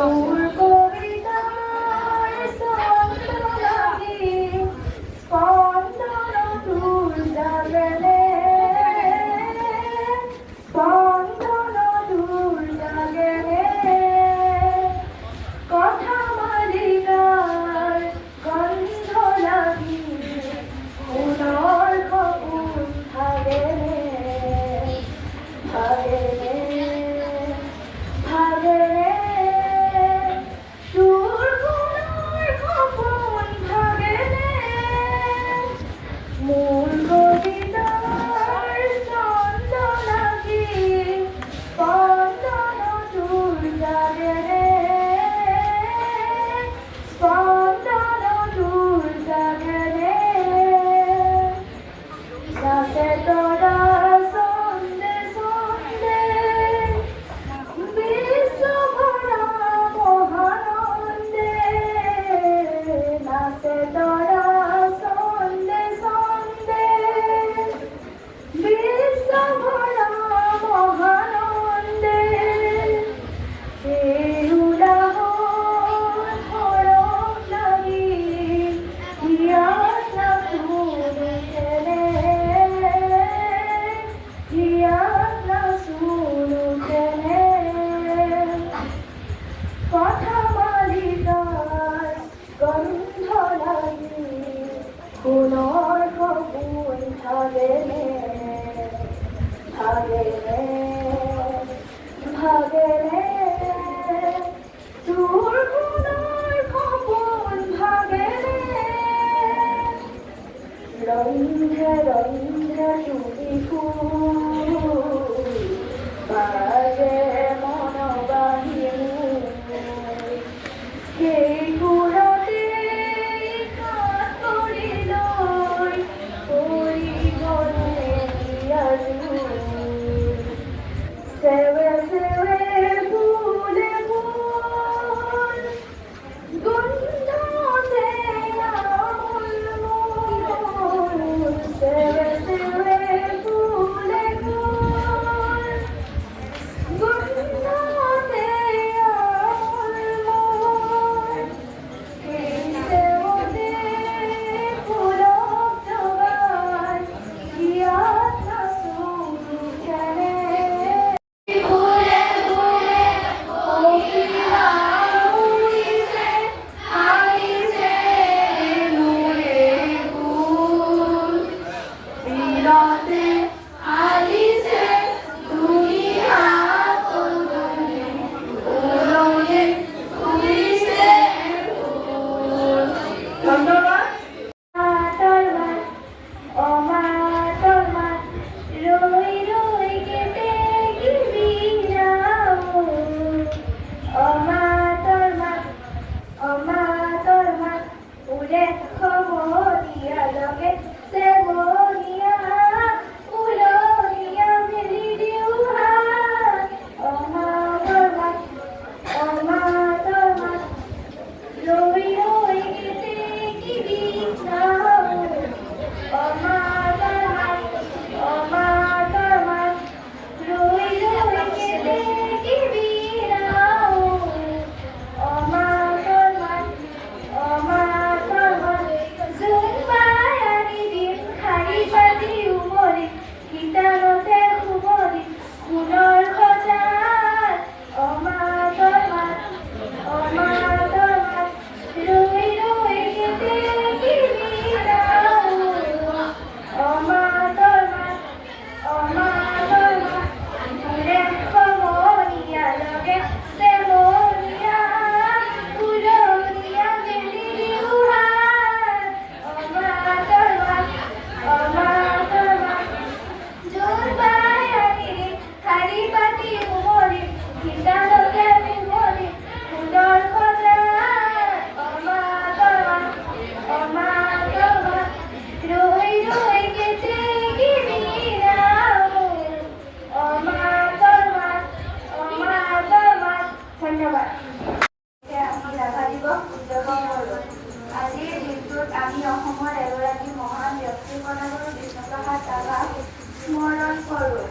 তোর কবিতার ছন্দ লাগি স্পন্দন তোর জাগলে স্পন্দন তোর জাগলে কথা মালিকার গন্ধ লাগি পুনর কপুর ভাগেলে ভাগেলে ভাগেলে তোর পুনর কপুর ভাগেলে মূল কবিতার ছন্দ লাগি স্পন্দন তোর জাগলে স্পন্দন তোর জাগলে নাচে তোরা সন্ধে সন্ধে বিশ্বভরা মহানন্দে নাচে তোরা সন্ধে সন্ধে বিশ্বভরা মহানন্দে এই উদাহরণ হরণ লাগি হিয়াত না শুনে খেলে হিয়াত না শুনে খেলে কথা মালিকার গন্ধ লাগি পুনর কপুর ভাগেলে ভাগেলে ভাগেলে তোর পুনর কপুর ভাগেলে রন্ধে রন্ধে তুমি ফুল বাজে মন বাহিনী সেই ফুলতে কাঠ করিল গলে দিয়াজু সেবে সেবে ফুলে ফুল গন্ধতে আমূল মূল সেবে সেবে ফুলে ফুল গন্ধতে আমূল মূল এই সেবতে ফুলক জোগান হিয়াত না শুরু খেলে ঘুরে ঘুরে কোকিলা উড়িছে আইছে নূরে গুল বিরাতে আলিছে দুনিয়া তরুণে উড়নে উড়িছে ফুল। ধন্যবাদ। তোর মাত ও মা তোর মাত রই রই কেটে গিবি নাও ও মা তোর মাত উড়ে খবরিয়া লগে সে বলিয়া উলরিয়া মেলি দিও হাত ও মা তোর মাত রই রই কেটে গিবি নাও ও মা তোর মাত রই রই কেটে গিবি নাও ও মা তোর মাত জুম্বাই আনি দিন খালি পাতি উমরি গীতানতে খুবরি ফুলৰ খজাত ও মা তোৰ মাত ৰৈ ৰৈ কেটে গিবি নাও ও মা তোৰ মাত ফুলে খবৰিয়া লগে চেমনীয়া উলৰিয়া মেলি দিও হাত ও মা তোৰ মাত জোনবাই আনি দিন শাৰী পাতি উমৰি গীতানতে খুবৰি ফুলৰ খজাত ও মা তোৰ মাত ৰৈ ৰৈ কেটে গিবি নাও ও মা তোৰ মাত ধন্যবাদ। আমি ৰাভা দিৱস উদযাপন কৰোঁ। আজিৰ দিনটোত আমি অসমৰ এগৰাকী মহান ব্যক্তিৰ কণাগুৰু বিষ্ণুপ্ৰসাদ ৰাভাক স্মৰণ কৰোঁ।